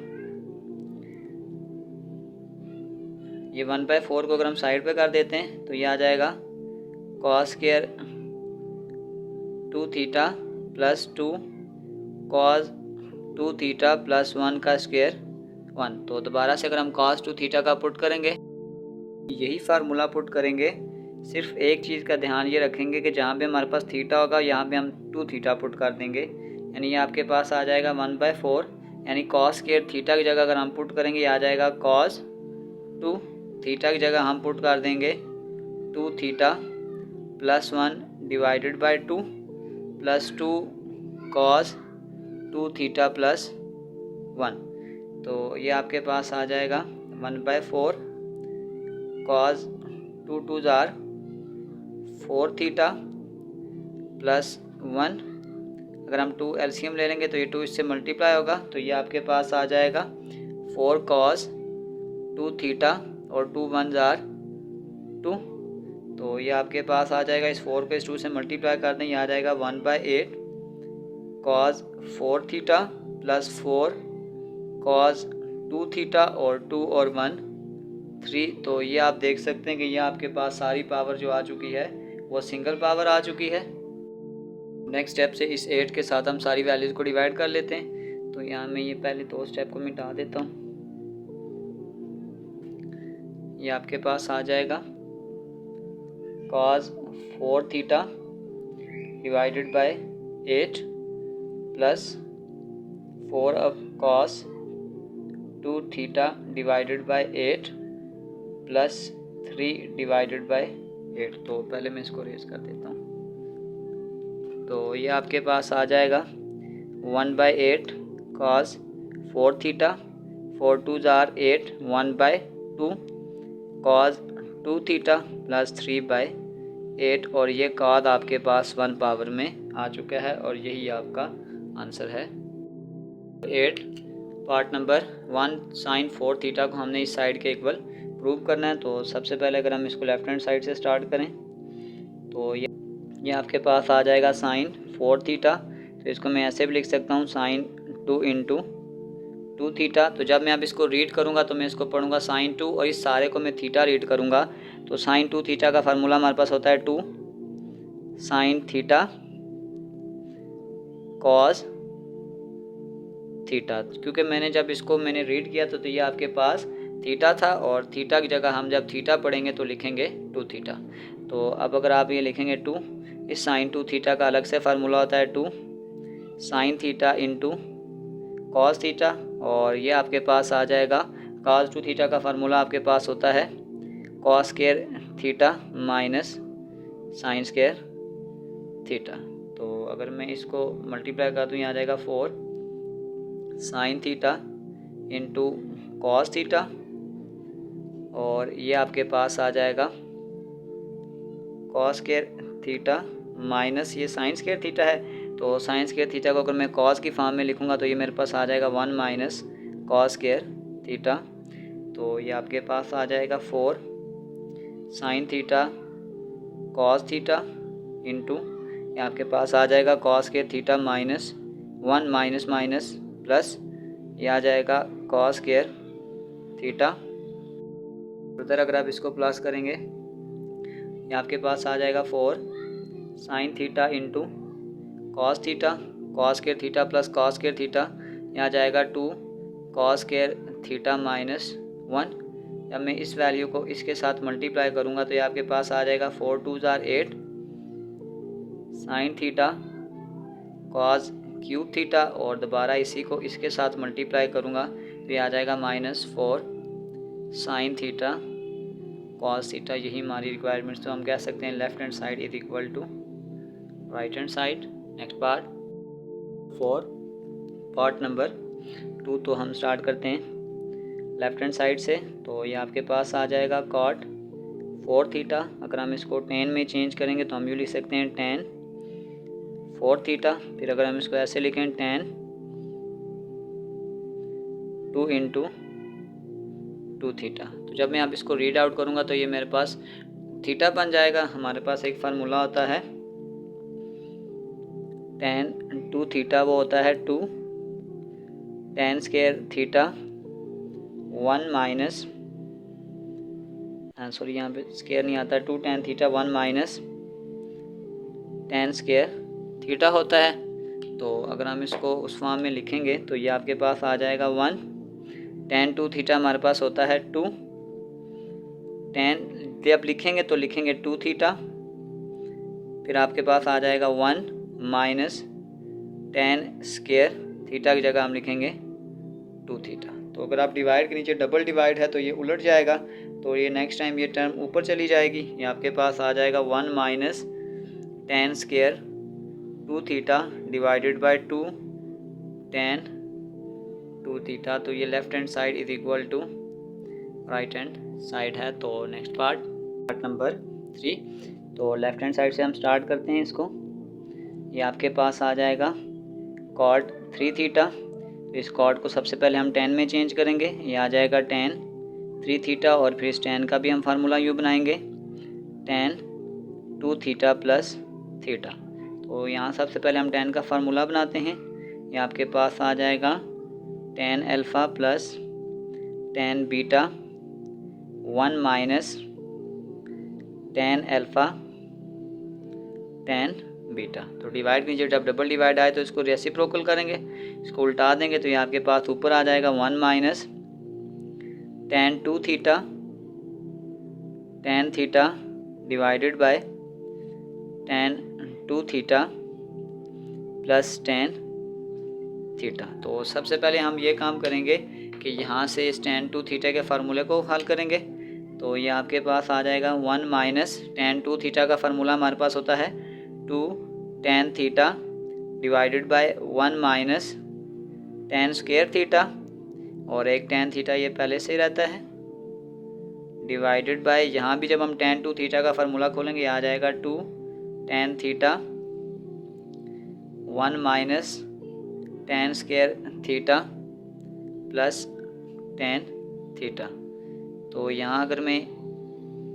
ये 1/4 को अगर हम साइड पे कर देते हैं तो ये आ जाएगा cos square 2 theta plus 2 cos 2 theta plus 1 का स्क्वायर 1। तो दोबारा से अगर हम कॉस 2 थीटा का पुट करेंगे, यही फार्मूला पुट करेंगे, सिर्फ एक चीज़ का ध्यान ये रखेंगे कि जहाँ पे हमारे पास थीटा होगा यहाँ पे हम 2 थीटा पुट कर देंगे, यानी ये आपके पास आ जाएगा 1/4, यानी कॉस स्क्वायर थीटा की जगह अगर हम पुट करेंगे ये आ जाएगा कॉस 2 थीटा की जगह हम पुट कर देंगे 2 theta plus 1 divided by 2 plus 2 cos 2 theta plus 1। तो ये आपके पास आ जाएगा 1/4 कॉस 2 2 जार 4 थीटा प्लस 1। अगर हम 2 एलसीएम ले लेंगे तो ये 2 इससे मल्टीप्लाई होगा, तो ये आपके पास आ जाएगा 4 कॉस 2 थीटा और 2 1 जार 2। तो ये आपके पास आ जाएगा, इस 4 को इस 2 से मल्टीप्लाई कर दें, ये आ जाएगा 1/8 cos 4 theta plus 4 cos 2 theta और 2 और 1 3। तो ये आप देख सकते हैं कि ये आपके पास सारी पावर जो आ चुकी है वो सिंगल पावर आ चुकी है। नेक्स्ट स्टेप से इस 8 के साथ हम सारी वैल्यूज़ को डिवाइड कर लेते हैं। तो यहाँ मैं ये पहले 2 स्टेप को मिटा देता हूँ। ये आपके पास आ जाएगा cos 4 theta divided bye 8 plus 4 अब cos 2 theta divided bye 8 plus 3 divided by 8। तो पहले मैं इसको रेज कर देता हूँ। तो ये आपके पास आ जाएगा 1/8 cos 4 theta 4 2 jar 8 1/2 cos 2 theta plus 3/8 और ये कॉस आपके पास 1 पावर में आ चुका है और यही आपका आंसर है। 8 पार्ट नंबर 1 साइन 4 थीटा को हमने इस साइड के इक्वल प्रूव करना है। तो सबसे पहले अगर हम इसको लेफ्ट हैंड साइड से स्टार्ट करें तो ये आपके पास आ जाएगा साइन 4 थीटा। तो इसको मैं ऐसे भी लिख सकता हूँ साइन 2 इंटू 2 थीटा। तो जब मैं अब इसको रीड करूँगा तो मैं इसको पढ़ूँगा साइन 2 और इस सारे को मैं थीटा रीड करूँगा। तो साइन 2 थीटा का फार्मूला हमारे पास होता है 2 साइन थीटा कॉस थीटा। क्योंकि जब इसको मैंने रीड किया तो ये आपके पास थीटा था और थीटा की जगह हम जब थीटा पढ़ेंगे तो लिखेंगे 2 थीटा। तो अब अगर आप ये लिखेंगे 2, इस साइन 2 थीटा का अलग से फार्मूला होता है 2 sine theta into cos theta और ये आपके पास आ जाएगा कॉस 2 थीटा का फार्मूला आपके पास होता है cos square theta minus sine square theta. तो अगर मैं इसको मल्टीप्लाई कर दूँ, यहाँ आ जाएगा 4 sine theta into cos theta और ये आपके पास आ जाएगा कॉस स्क्वायर थीटा माइनस ये साइन स्क्वायर थीटा है। तो साइन स्क्वायर थीटा को अगर मैं कॉस की फॉर्म में लिखूँगा तो ये मेरे पास आ जाएगा 1 माइनस कॉस स्क्वायर थीटा। तो ये आपके पास आ जाएगा 4 sine theta cos theta into ये आपके पास आ जाएगा cos square theta minus 1 minus minus plus ये आ जाएगा कॉस स्क्वायर थीटा। उधर अगर आप इसको प्लस करेंगे ये आपके पास आ जाएगा 4 sine theta into cos theta cos square theta plus cos square theta, यहाँ जाएगा 2 कॉस स्क्वायर थीटा माइनस 1। जब मैं इस वैल्यू को इसके साथ मल्टीप्लाई करूँगा तो ये आपके पास आ जाएगा 4 2 jar 8 sine theta cos cube theta और दोबारा इसी को इसके साथ मल्टीप्लाई करूँगा तो ये आ जाएगा -4 साइन थीटा कॉस थीटा। यही हमारी रिक्वायरमेंट्स। तो हम कह सकते हैं left hand side is equal to right hand side. Next part 4 part number 2। तो हम स्टार्ट करते हैं लेफ्ट हैंड साइड से। तो ये आपके पास आ जाएगा कॉट 4 थीटा। अगर हम इसको टेन में चेंज करेंगे तो हम यूँ लिख सकते हैं टेन 4 थीटा। फिर अगर हम इसको ऐसे लिखें टेन 2 इंटू 2 थीटा। तो जब मैं अब इसको रीड आउट करूँगा तो ये मेरे पास थीटा बन जाएगा। हमारे पास एक फार्मूला होता है टेन 2 थीटा, वो होता है 2 ten square theta 1 minus sorry यहाँ पे स्क्वायर नहीं आता, 2 tan theta 1 minus ten square theta होता है। तो अगर हम इसको उस फॉर्म में लिखेंगे तो ये आपके पास आ जाएगा 1 tan 2 थीटा हमारे पास होता है 2 tan, जब लिखेंगे तो लिखेंगे 2 थीटा, फिर आपके पास आ जाएगा 1 माइनस tan स्क्वायर थीटा की जगह हम लिखेंगे 2 थीटा। तो अगर आप डिवाइड के नीचे डबल डिवाइड है तो ये उलट जाएगा, तो ये नेक्स्ट टाइम ये टर्म ऊपर चली जाएगी। ये आपके पास आ जाएगा 1 minus tan square 2 theta divided by 2 tan 2 theta. तो ये left hand side is equal to right hand side है। तो नेक्स्ट पार्ट नंबर 3, तो लेफ्ट हैंड साइड से हम स्टार्ट करते हैं इसको। ये आपके पास आ जाएगा cot 3 थीटा, तो इस cot को सबसे पहले हम tan में चेंज करेंगे, ये आ जाएगा tan 3 थीटा, और फिर इस tan का भी हम फार्मूला यूँ बनाएंगे tan 2 थीटा प्लस थीटा। तो यहाँ सबसे पहले हम tan का फार्मूला बनाते हैं। ये आपके पास आ जाएगा tan alpha plus tan beta 1 minus tan alpha tan beta. तो डिवाइड कीजिए, जब डबल डिवाइड आए तो इसको रेसिप्रोकल करेंगे, इसको उल्टा देंगे तो ये आपके पास ऊपर आ जाएगा 1 minus tan 2 theta tan theta divided bye tan 2 theta plus tan theta. तो सबसे पहले हम ये काम करेंगे कि यहाँ से इस tan 2 थीटा के फार्मूले को हल करेंगे। तो ये आपके पास आ जाएगा 1 माइनस tan 2 थीटा का फार्मूला हमारे पास होता है 2 tan theta divided by 1 minus tan square theta, और एक tan थीटा ये पहले से ही रहता है, डिवाइडेड बाय यहाँ भी जब हम tan 2 थीटा का फार्मूला खोलेंगे आ जाएगा 2 tan theta 1 minus tan square theta plus tan theta. तो यहाँ अगर मैं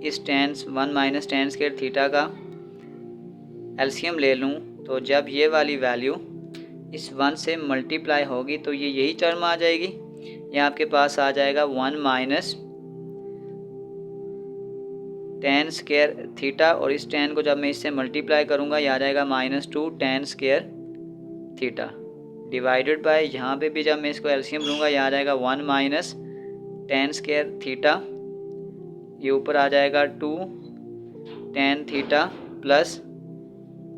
इस tan 1 minus tan square theta का एलसीएम ले लूँ तो जब ये वाली वैल्यू इस 1 से मल्टीप्लाई होगी तो ये यही टर्म आ जाएगी। ये आपके पास आ जाएगा 1 माइनस tan स्क्वायर थीटा, और इस tan को जब मैं इससे मल्टीप्लाई करूँगा ये आ जाएगा -2 tan square theta divided by यहाँ पे भी जब मैं इसको एलसीएम लूँगा ये आ जाएगा 1 माइनस tan स्क्वायर थीटा, ये ऊपर आ जाएगा 2 tan theta plus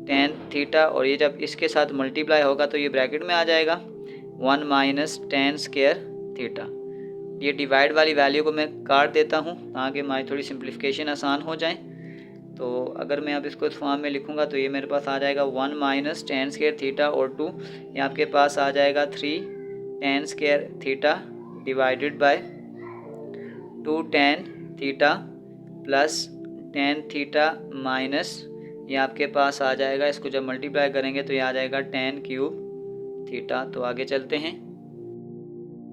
tan theta, और ये जब इसके साथ मल्टीप्लाई होगा तो ये ब्रैकेट में आ जाएगा 1 माइनस tan स्क्वायर थीटा। ये डिवाइड वाली वैल्यू को मैं काट देता हूँ ताकि हमारी थोड़ी सिंप्लीफिकेशन आसान हो जाए। तो अगर मैं अब इसको इस फॉर्म में लिखूँगा तो ये मेरे पास आ जाएगा 1 माइनस tan स्क्वायर थीटा और 2, ये आपके पास आ जाएगा 3 tan square theta divided by 2 tan theta plus tan theta minus ये आपके पास आ जाएगा, इसको जब मल्टीप्लाई करेंगे तो ये आ जाएगा tan क्यूब थीटा। तो आगे चलते हैं,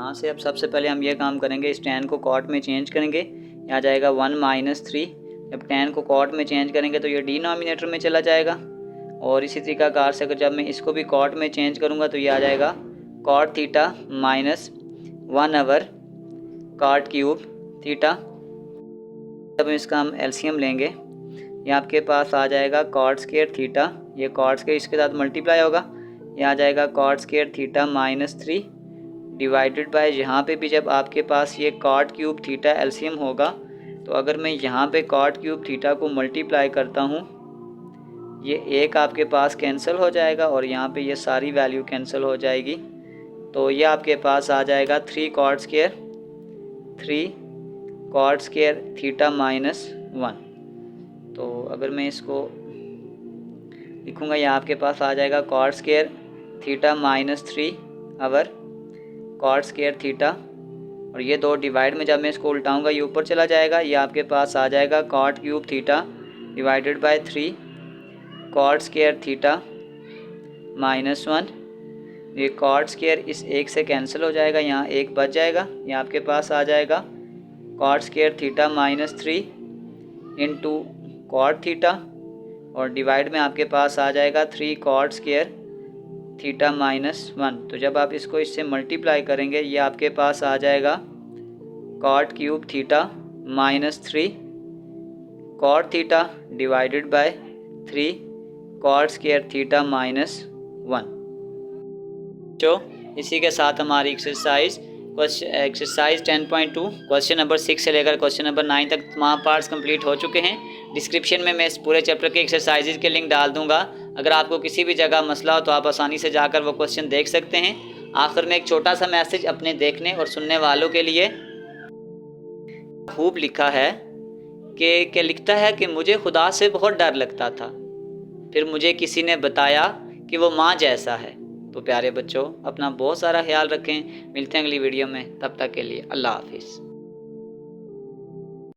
यहाँ से अब सबसे पहले हम ये काम करेंगे, इस tan को cot में चेंज करेंगे, ये आ जाएगा 1 माइनस 3। जब tan को cot में चेंज करेंगे तो ये डिनोमिनेटर में चला जाएगा, और इसी तरीकाकार से अगर जब मैं इसको भी cot में चेंज करूँगा तो ये आ जाएगा cot theta minus 1 over cot cube theta. जब इसका हम एलसीएम लेंगे ये आपके पास आ जाएगा cot स्क्वायर थीटा, ये cot स्क्वायर इसके साथ मल्टीप्लाई होगा, ये आ जाएगा cot square theta -3 divided by यहाँ पे भी जब आपके पास ये cot क्यूब थीटा एलसीएम होगा तो अगर मैं यहाँ पे cot क्यूब थीटा को मल्टीप्लाई करता हूँ ये एक आपके पास कैंसिल हो जाएगा और यहाँ पे ये सारी वैल्यू कैंसिल हो जाएगी। तो ये आपके पास आ जाएगा 3 cot स्क्वायर थीटा -1। तो अगर मैं इसको लिखूँगा ये आपके पास आ जाएगा cot square theta -3 over cot square theta, और ये दो डिवाइड में जब मैं इसको उल्टाऊँगा ये ऊपर चला जाएगा, ये आपके पास आ जाएगा cot cube theta divided by 3 cot square theta -1। ये cot स्क्वायर इस एक से कैंसिल हो जाएगा, यहाँ एक बच जाएगा, ये आपके पास आ जाएगा cot square theta -3 into cot theta, और डिवाइड में आपके पास आ जाएगा 3 cot स्क्वायर थीटा -1। तो जब आप इसको इससे मल्टीप्लाई करेंगे ये आपके पास आ जाएगा cot cube theta -3 cot theta divided by 3 cot square theta minus 1। जो इसी के साथ हमारी एक्सरसाइज 10.2 क्वेश्चन नंबर 6 से लेकर क्वेश्चन नंबर 9 तक तमाम पार्ट्स कंप्लीट हो चुके हैं। डिस्क्रिप्शन में मैं इस पूरे चैप्टर के एक्सरसाइजेज के लिंक डाल दूंगा। अगर आपको किसी भी जगह मसला हो तो आप आसानी से जाकर वो क्वेश्चन देख सकते हैं। आखिर में एक छोटा सा मैसेज अपने देखने और सुनने वालों के लिए। खूब लिखा है कि लिखता है कि मुझे खुदा से बहुत डर लगता था, फिर मुझे किसी ने बताया कि वो माँ जैसा है। तो प्यारे बच्चों, अपना बहुत सारा ख्याल रखें। मिलते हैं अगली वीडियो में, तब तक के लिए अल्लाह हाफिज़।